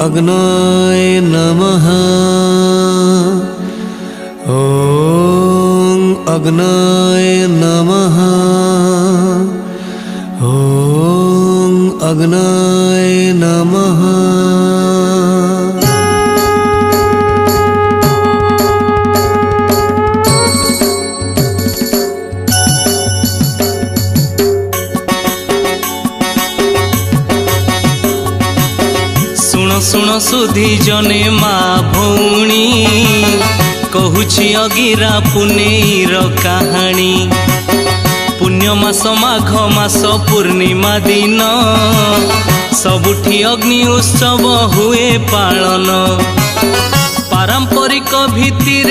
अग्नाय नमः। ॐ अग्नाय नमः। ॐ अग्नाय नमः। शुण सुधी जने माँ भौणी कहूछि अगिरा पुनेईर कहानी। पुण्य मास माघ मास पूर्णिमा दिन सबुठी अग्नि उत्सव हुए पालन। पारंपरिक भित्तिरे